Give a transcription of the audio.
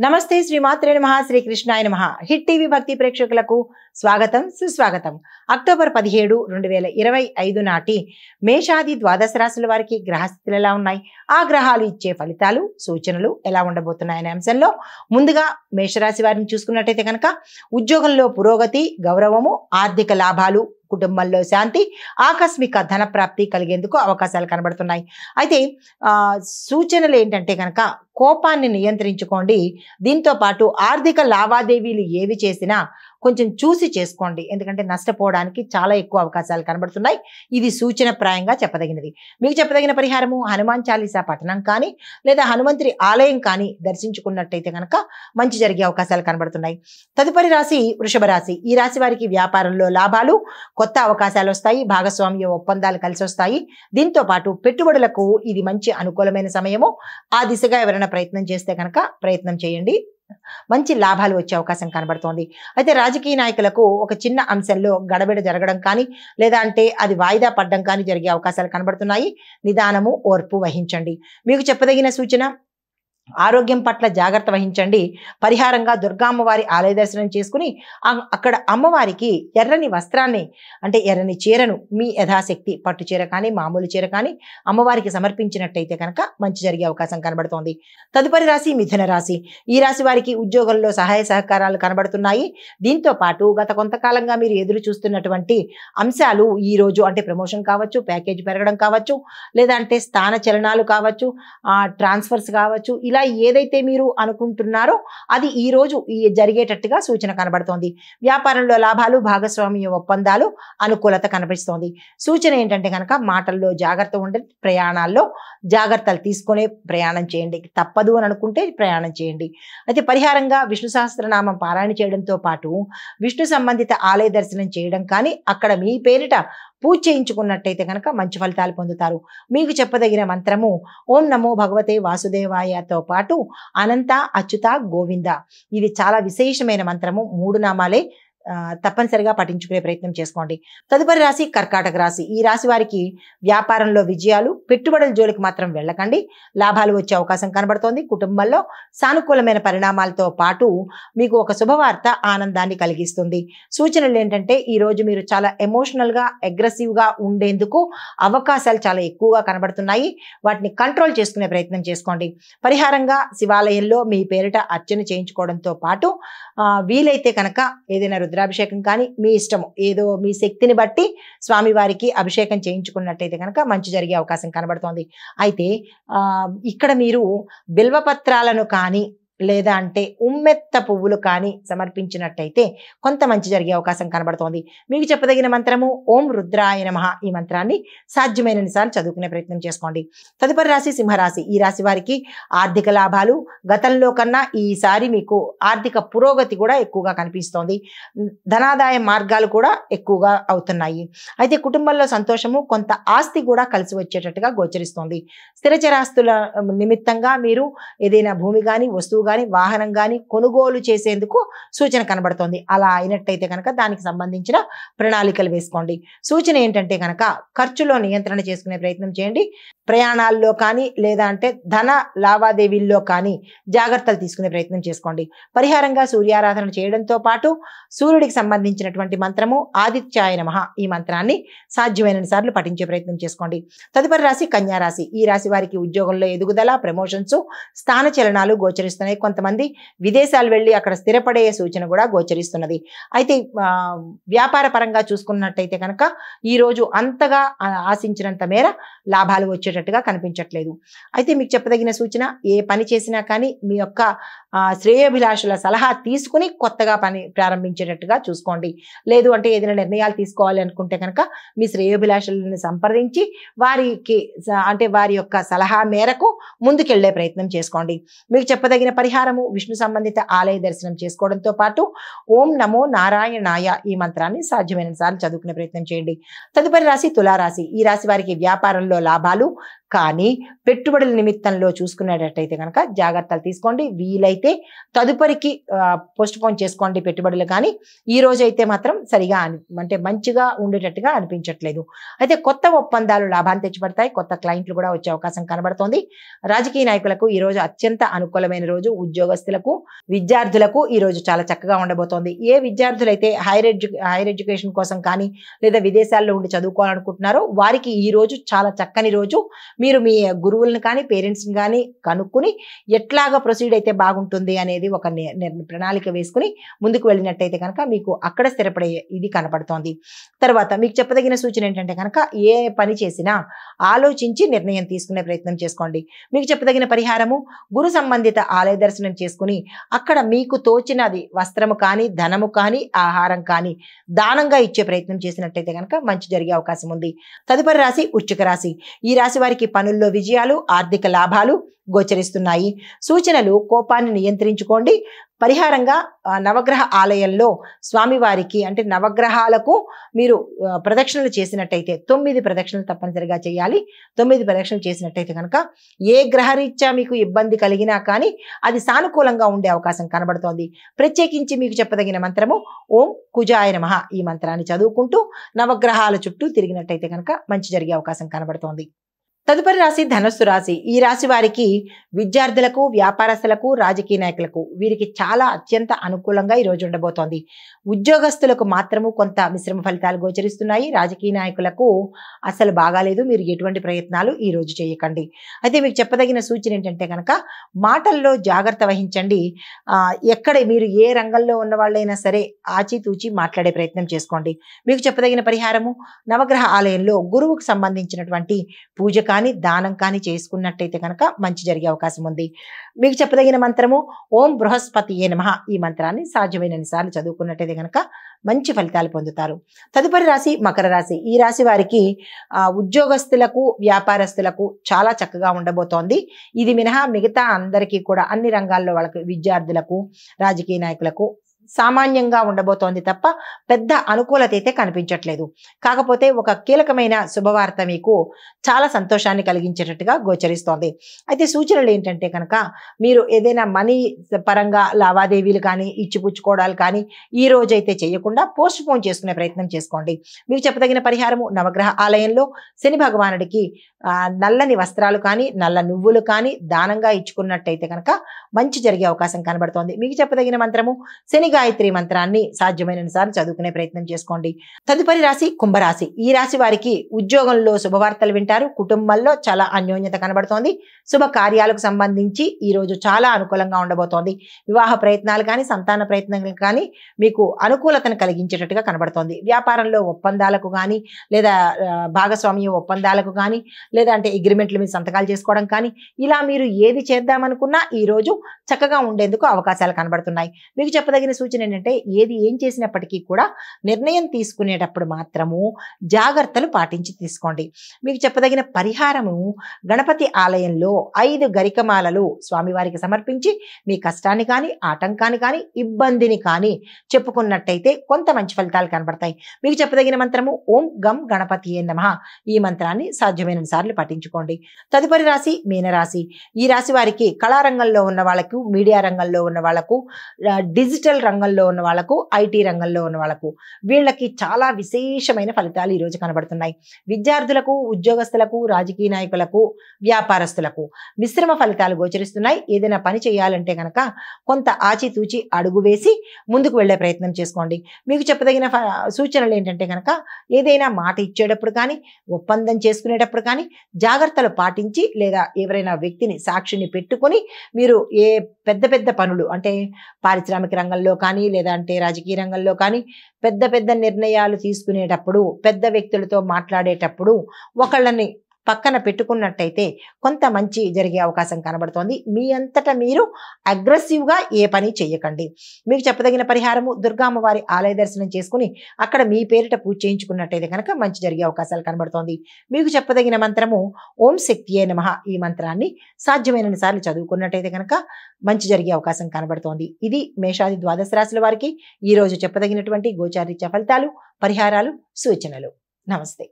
నమస్తే శ్రీమాత్రే నమః శ్రీకృష్ణాయ నమః హిట్ టీవీ భక్తి ప్రేక్షకులకు స్వాగతం సుస్వాగతం. అక్టోబర్ 17, 2025 నాటి మేషాది ద్వాదశ రాశుల వారికి గ్రహస్థితులు ఎలా ఉన్నాయి, ఆ గ్రహాలు ఇచ్చే ఫలితాలు సూచనలు ఎలా ఉండబోతున్నాయనే అంశంలో ముందుగా మేషరాశి వారిని చూసుకున్నట్టయితే కనుక ఉద్యోగంలో పురోగతి, గౌరవము, ఆర్థిక లాభాలు, కుటుంబంలో శాంతి, ఆకస్మిక ధన ప్రాప్తి కలిగేందుకు అవకాశాలు కనబడుతున్నాయి. అయితే సూచనలు ఏంటంటే కనుక కోపాన్ని నియంత్రించుకోండి. దీంతో పాటు ఆర్థిక లావాదేవీలు ఏవి చేసినా కొంచెం చూసి చేసుకోండి, ఎందుకంటే నష్టపోవడానికి చాలా ఎక్కువ అవకాశాలు కనబడుతున్నాయి. ఇది సూచనప్రాయంగా చెప్పదగినది. మీకు చెప్పదగిన పరిహారము హనుమాన్ చాలీసా పఠనం కానీ లేదా హనుమంతుడి ఆలయం కానీ దర్శించుకున్నట్టయితే కనుక మంచి జరిగే అవకాశాలు కనబడుతున్నాయి. తదుపరి రాశి వృషభ రాశి. ఈ రాశి వారికి వ్యాపారంలో లాభాలు, కొత్త అవకాశాలు వస్తాయి, భాగస్వామ్య ఒప్పందాలు కలిసి వస్తాయి. దీంతో పాటు పెట్టుబడులకు ఇది మంచి అనుకూలమైన సమయము. ఆ దిశగా ఎవరైనా ప్రయత్నం చేస్తే కనుక ప్రయత్నం చేయండి, మంచి లాభాలు వచ్చే అవకాశం కనబడుతోంది. అయితే రాజకీయ నాయకులకు ఒక చిన్న అంశంలో గడబిడ జరగడం కానీ లేదా అంటే అది వాయిదా పడడం కానీ జరిగే అవకాశాలు కనబడుతున్నాయి. నిదానము, ఓర్పు వహించండి. మీకు చెప్పదగిన సూచన ఆరోగ్యం పట్ల జాగ్రత్త వహించండి. పరిహారంగా దుర్గా అమ్మవారి ఆలయ దర్శనం చేసుకుని అక్కడ అమ్మవారికి ఎర్రని వస్త్రాన్ని అంటే ఎర్రని చీరను మీ యథాశక్తి పట్టు చీర కానీ మామూలు చీర కానీ అమ్మవారికి సమర్పించినట్టయితే కనుక మంచి జరిగే అవకాశం కనబడుతోంది. తదుపరి రాశి మిథున రాశి. ఈ రాశి వారికి ఉద్యోగంలో సహాయ సహకారాలు కనబడుతున్నాయి. దీంతో పాటు గత కొంతకాలంగా మీరు ఎదురు చూస్తున్నటువంటి అంశాలు ఈ రోజు అంటే ప్రమోషన్ కావచ్చు, ప్యాకేజ్ పెరగడం కావచ్చు, లేదా అంటే స్థాన చలనాలు కావచ్చు, ట్రాన్స్ఫర్స్ కావచ్చు, ఇలా ఏదైతే మీరు అనుకుంటున్నారో అది ఈ రోజు జరిగేటట్టుగా సూచన కనబడుతోంది. వ్యాపారంలో లాభాలు, భాగస్వామ్య ఒప్పందాలు, అనుకూలత కనిపిస్తోంది. సూచన ఏంటంటే కనుక మాటల్లో జాగ్రత్త ఉండండి, ప్రయాణాల్లో జాగ్రత్తలు తీసుకునే ప్రయాణం చేయండి. తప్పదు అని అనుకుంటే ప్రయాణం చేయండి. అయితే పరిహారంగా విష్ణు సహస్రనామం పారాయణ చేయడంతో పాటు విష్ణు సంబంధిత ఆలయ దర్శనం చేయడం కానీ అక్కడ మీ పేరిట పూజ చేయించుకున్నట్టయితే కనుక మంచి ఫలితాలు పొందుతారు. మీకు చెప్పదగిన మంత్రము ఓం నమో భగవతే వాసుదేవాయతో పాటు అనంత, అచ్యుత, గోవింద. ఇది చాలా విశేషమైన మంత్రము. 3 నామాలే తప్పనిసరిగా పఠించుకునే ప్రయత్నం చేసుకోండి. తదుపరి రాశి కర్కాటక రాశి. ఈ రాశి వారికి వ్యాపారంలో విజయాలు, పెట్టుబడుల జోలికి మాత్రం వెళ్ళకండి, లాభాలు వచ్చే అవకాశం కనబడుతోంది. కుటుంబంలో సానుకూలమైన పరిణామాలతో పాటు మీకు ఒక శుభవార్త ఆనందాన్ని కలిగిస్తుంది. సూచనలు ఏంటంటే ఈ రోజు మీరు చాలా ఎమోషనల్గా, అగ్రెసివ్గా ఉండేందుకు అవకాశాలు చాలా ఎక్కువగా కనబడుతున్నాయి. వాటిని కంట్రోల్ చేసుకునే ప్రయత్నం చేసుకోండి. పరిహారంగా శివాలయంలో మీ పేరిట అర్చన చేయించుకోవడంతో పాటు వీలైతే కనుక ఏదైనా రుద్రాభిషేకం కానీ మీ ఇష్టము, ఏదో మీ శక్తిని బట్టి స్వామివారికి అభిషేకం చేయించుకున్నట్టయితే కనుక మంచి జరిగే అవకాశం కనబడుతోంది. అయితే ఇక్కడ మీరు బిల్వపత్రాలను కానీ లేదా అంటే ఉమ్మెత్త పువ్వులు కానీ సమర్పించినట్టయితే కొంత మంచి జరిగే అవకాశం కనబడుతోంది. మీకు చెప్పదగిన మంత్రము ఓం రుద్రాయ నమః. ఈ మంత్రాన్ని సాధ్యమైనన్ని సార్లు చదువుకునే ప్రయత్నం చేసుకోండి. తదుపరి రాశి సింహరాశి. ఈ రాశి వారికి ఆర్థిక లాభాలు, గతంలో కన్నా ఈసారి మీకు ఆర్థిక పురోగతి కూడా ఎక్కువగా కనిపిస్తోంది. ధనాదాయ మార్గాలు కూడా ఎక్కువగా అవుతున్నాయి. అయితే కుటుంబంలో సంతోషము, కొంత ఆస్తి కూడా కలిసి వచ్చేటట్టుగా గోచరిస్తోంది. స్థిరచరాస్తుల నిమిత్తంగా మీరు ఏదైనా భూమి కానీ, వస్తువు కానీ, వాహనం కానీ కొనుగోలు చేసేందుకు సూచన కనబడుతోంది. అలా అయినట్టయితే కనుక దానికి సంబంధించిన ప్రణాళికలు వేసుకోండి. సూచన ఏంటంటే కనుక ఖర్చులో నియంత్రణ చేసుకునే ప్రయత్నం చేయండి. ప్రయాణాల్లో కానీ లేదా అంటే ధన లావాదేవీల్లో కానీ జాగ్రత్తలు తీసుకునే ప్రయత్నం చేసుకోండి. పరిహారంగా సూర్యారాధన చేయడంతో పాటు సూర్యుడికి సంబంధించినటువంటి మంత్రము ఆదిత్యాయ నమః. ఈ మంత్రాన్ని సాధ్యమైన సార్లు పఠించే ప్రయత్నం చేసుకోండి. తదుపరి రాశి కన్యా రాశి. ఈ రాశి వారికి ఉద్యోగంలో ఎదుగుదల, ప్రమోషన్స్, స్థాన చలనాలు గోచరిస్తున్నాయి. కొంతమంది విదేశాలు వెళ్ళి అక్కడ స్థిరపడే సూచన కూడా గోచరిస్తున్నది. అయితే వ్యాపార పరంగా చూసుకున్నట్టయితే కనుక ఈరోజు అంతగా ఆశించినంత మేర లాభాలు వచ్చేటట్టుగా కనిపించట్లేదు. అయితే మీకు చెప్పదగిన సూచన ఏ పని చేసినా కానీ మీ యొక్క శ్రేయోభిలాషుల సలహా తీసుకుని కొత్తగా పని ప్రారంభించేటట్టుగా చూసుకోండి. లేదు అంటే ఏదైనా నిర్ణయాలు తీసుకోవాలి అనుకుంటే కనుక మీ శ్రేయోభిలాషులను సంప్రదించి వారికి అంటే వారి యొక్క సలహా మేరకు ముందుకెళ్లే ప్రయత్నం చేసుకోండి. మీకు చెప్పదగిన పరిహారము విష్ణు సంబంధిత ఆలయ దర్శనం చేసుకోవడంతో పాటు ఓం నమో నారాయణాయ ఈ మంత్రాన్ని సాధ్యమైన సార్లు చదువుకునే ప్రయత్నం చేయండి. తదుపరి రాశి తులారాశి. ఈ రాశి వారికి వ్యాపారంలో లాభాలు, కానీ పెట్టుబడుల నిమిత్తంలో చూసుకునేటట్టయితే కనుక జాగ్రత్తలు తీసుకోండి. వీలైతే తదుపరికి పోస్ట్ పోన్ చేసుకోండి పెట్టుబడులు. కానీ ఈ రోజు అయితే మాత్రం సరిగా అంటే మంచిగా ఉండేటట్టుగా అనిపించట్లేదు. అయితే కొత్త ఒప్పందాలు లాభాన్ని తెచ్చిపెడతాయి. కొత్త క్లయింట్లు కూడా వచ్చే అవకాశం కనబడుతోంది. రాజకీయ నాయకులకు ఈ రోజు అత్యంత అనుకూలమైన రోజు. ఉద్యోగస్తులకు, విద్యార్థులకు ఈ రోజు చాలా చక్కగా ఉండబోతోంది. ఏ విద్యార్థులైతే హైయర్ ఎడ్యుకేషన్ కోసం కానీ లేదా విదేశాల్లో ఉండి చదువుకోవాలనుకుంటున్నారో వారికి ఈ రోజు చాలా చక్కని రోజు. మీరు మీ గురువులను కానీ పేరెంట్స్ని కానీ కనుక్కుని ఎట్లాగా ప్రొసీడ్ అయితే బాగుంటుంది అనేది ఒక ప్రణాళిక వేసుకుని ముందుకు వెళ్ళినట్టయితే కనుక మీకు అక్కడ స్థిరపడే ఇది కనపడుతోంది. తర్వాత మీకు చెప్పదగిన సూచన ఏంటంటే కనుక ఏ పని చేసినా ఆలోచించి నిర్ణయం తీసుకునే ప్రయత్నం చేసుకోండి. మీకు చెప్పదగిన పరిహారము గురు సంబంధిత ఆలయ దర్శనం చేసుకుని అక్కడ మీకు తోచినది వస్త్రము కానీ ధనము కానీ ఆహారం కానీ దానంగా ఇచ్చే ప్రయత్నం చేసినట్టయితే కనుక మంచి జరిగే అవకాశం ఉంది. తదుపరి రాశి వృశ్చిక రాశి. ఈ రాశి వారికి పనుల్లో విజయాలు, ఆర్థిక లాభాలు గోచరిస్తున్నాయి. సూచనలు కోపాన్ని నియంత్రించుకోండి. పరిహారంగా నవగ్రహ ఆలయంలో స్వామివారికి అంటే నవగ్రహాలకు మీరు ప్రదక్షిణలు చేసినట్టయితే 9 ప్రదక్షిణలు తప్పనిసరిగా చేయాలి. 9 ప్రదక్షిణలు చేసినట్టయితే కనుక ఏ గ్రహరీత్యా మీకు ఇబ్బంది కలిగినా కానీ అది సానుకూలంగా ఉండే అవకాశం కనబడుతోంది. ప్రత్యేకించి మీకు చెప్పదగిన మంత్రము ఓం కుజాయ నమః. ఈ మంత్రాన్ని చదువుకుంటూ నవగ్రహాల చుట్టూ తిరిగినట్టయితే కనుక మంచి జరిగే అవకాశం కనబడుతోంది. తదుపరి రాశి ధనస్సు రాశి. ఈ రాశి వారికి విద్యార్థులకు, వ్యాపారస్తులకు, రాజకీయ నాయకులకు వీరికి చాలా అత్యంత అనుకూలంగా ఈ రోజు ఉండబోతోంది. ఉద్యోగస్తులకు మాత్రము కొంత మిశ్రమ ఫలితాలు గోచరిస్తున్నాయి. రాజకీయ నాయకులకు అసలు బాగాలేదు. మీరు ఎటువంటి ప్రయత్నాలు ఈ రోజు చేయకండి. అయితే మీకు చెప్పదగిన సూచన ఏంటంటే కనుక మాటల్లో జాగ్రత్త వహించండి. ఎక్కడ మీరు ఏ రంగంలో ఉన్న వాళ్ళైనా సరే ఆచితూచి మాట్లాడే ప్రయత్నం చేసుకోండి. మీకు చెప్పదగిన పరిహారము నవగ్రహ ఆలయంలో గురువుకు సంబంధించినటువంటి పూజ కానీ దానం కానీ చేసుకున్నట్టయితే కనుక మంచి జరిగే అవకాశం ఉంది. మీకు చెప్పదగిన మంత్రము ఓం బృహస్పతియే నమః. ఈ మంత్రాన్ని సాధ్యమైనన్ని సార్లు చదువుకున్నట్టయితే కనుక మంచి ఫలితాలు పొందుతారు. తదుపరి రాశి మకర రాశి. ఈ రాశి వారికి ఉద్యోగస్తులకు, వ్యాపారస్తులకు చాలా చక్కగా ఉండబోతోంది. ఇది మినహా మిగతా అందరికీ కూడా అన్ని రంగాల్లో వాళ్ళకి విద్యార్థులకు, రాజకీయ నాయకులకు సామాన్యంగా ఉండబోతోంది తప్ప పెద్ద అనుకూలత అయితే కనిపించట్లేదు. కాకపోతే ఒక కీలకమైన శుభవార్త మీకు చాలా సంతోషాన్ని కలిగించేటట్టుగా గోచరిస్తోంది. అయితే సూచనలు ఏంటంటే కనుక మీరు ఏదైనా మనీ పరంగా లావాదేవీలు కానీ ఇచ్చిపుచ్చుకోవడాలు కానీ ఈ రోజైతే చేయకుండా పోస్ట్ పోన్ చేసుకునే ప్రయత్నం చేసుకోండి. మీకు చెప్పదగిన పరిహారము నవగ్రహ ఆలయంలో శని భగవానుడికి నల్లని వస్త్రాలు కానీ నల్ల నువ్వులు కానీ దానంగా ఇచ్చుకున్నట్టయితే కనుక మంచి జరిగే అవకాశం కనబడుతోంది. మీకు చెప్పదగిన మంత్రము శని గాయత్రి మంత్రాన్ని సాధ్యమైనన్ని సార్లు చదువుకునే ప్రయత్నం చేసుకోండి. తదుపరి రాశి కుంభరాశి. ఈ రాశి వారికి ఉద్యోగంలో శుభవార్తలు వింటారు. కుటుంబంలో చాలా అన్యోన్యత కనబడుతోంది. శుభ కార్యాలకు సంబంధించి ఈ రోజు చాలా అనుకూలంగా ఉండబోతోంది. వివాహ ప్రయత్నాలు కానీ సంతాన ప్రయత్నాలు కానీ మీకు అనుకూలతను కలిగించేటట్టుగా కనబడుతోంది. వ్యాపారంలో ఒప్పందాలకు కానీ లేదా భాగస్వామ్య ఒప్పందాలకు కానీ లేదా అంటే అగ్రిమెంట్ల మీద సంతకాలు చేసుకోవడం కానీ ఇలా మీరు ఏది చేద్దామనుకున్నా ఈ రోజు చక్కగా ఉండేందుకు అవకాశాలు కనబడుతున్నాయి. మీకు చెప్పదగిన సూచన ఏంటంటే ఏం చేసినప్పటికీ కూడా నిర్ణయం తీసుకునేటప్పుడు మాత్రము జాగ్రత్తలు పాటించి తీసుకోండి. మీకు చెప్పదగిన పరిహారము గణపతి ఆలయంలో 5 గరికమాలలు స్వామివారికి సమర్పించి మీ కష్టాన్ని కానీ ఆటంకాన్ని కానీ ఇబ్బందిని కానీ చెప్పుకున్నట్టయితే కొంత మంచి ఫలితాలు కనబడతాయి. మీకు చెప్పదగిన మంత్రము ఓం గం గణపతియే నమః. ఈ మంత్రాన్ని సాధ్యమైన సార్లు పఠించుకోండి. తదుపరి రాశి మీనరాశి. ఈ రాశి వారికి కళారంగంలో ఉన్న వాళ్ళకు, మీడియా రంగంలో ఉన్న వాళ్ళకు, డిజిటల్ రంగంలో ఉన్న వాళ్ళకు, ఐటీ రంగంలో ఉన్న వాళ్ళకు వీళ్ళకి చాలా విశేషమైన ఫలితాలు ఈరోజు కనబడుతున్నాయి. విద్యార్థులకు, ఉద్యోగస్తులకు, రాజకీయ నాయకులకు, వ్యాపారస్తులకు మిశ్రమ ఫలితాలు గోచరిస్తున్నాయి. ఏదైనా పని చేయాలంటే కనుక కొంత ఆచితూచి అడుగు వేసి ముందుకు వెళ్లే ప్రయత్నం చేసుకోండి. మీకు చెప్పదగిన సూచనలు ఏంటంటే కనుక ఏదైనా మాట ఇచ్చేటప్పుడు కానీ ఒప్పందం చేసుకునేటప్పుడు కానీ జాగ్రత్తలు పాటించి లేదా ఎవరైనా వ్యక్తిని సాక్షిని పెట్టుకొని మీరు ఏ పెద్ద పెద్ద పనులు అంటే పారిశ్రామిక రంగంలో కానీ లేదా అంటే రాజకీయ రంగంలో కానీ పెద్ద పెద్ద నిర్ణయాలు తీసుకునేటప్పుడు పెద్ద వ్యక్తులతో మాట్లాడేటప్పుడు ఒకళ్ళని పక్కన పెట్టుకున్నట్టయితే కొంత మంచి జరిగే అవకాశం కనబడుతోంది. మీ అంతటా మీరు అగ్రెసివ్గా ఏ పని చేయకండి. మీకు చెప్పదగిన పరిహారము దుర్గామ్మవారి ఆలయ దర్శనం చేసుకుని అక్కడ మీ పేరిట పూజ చేయించుకున్నట్టయితే కనుక మంచి జరిగే అవకాశాలు కనబడుతోంది. మీకు చెప్పదగిన మంత్రము ఓం శక్తియే నమః. ఈ మంత్రాన్ని సాధ్యమైనన్ని సార్లు చదువుకున్నట్టయితే కనుక మంచి జరిగే అవకాశం కనబడుతోంది. ఇది మేషాది ద్వాదశ రాశుల వారికి ఈ రోజు చెప్పదగినటువంటి గోచారీత్య ఫలితాలు, పరిహారాలు, సూచనలు. నమస్తే.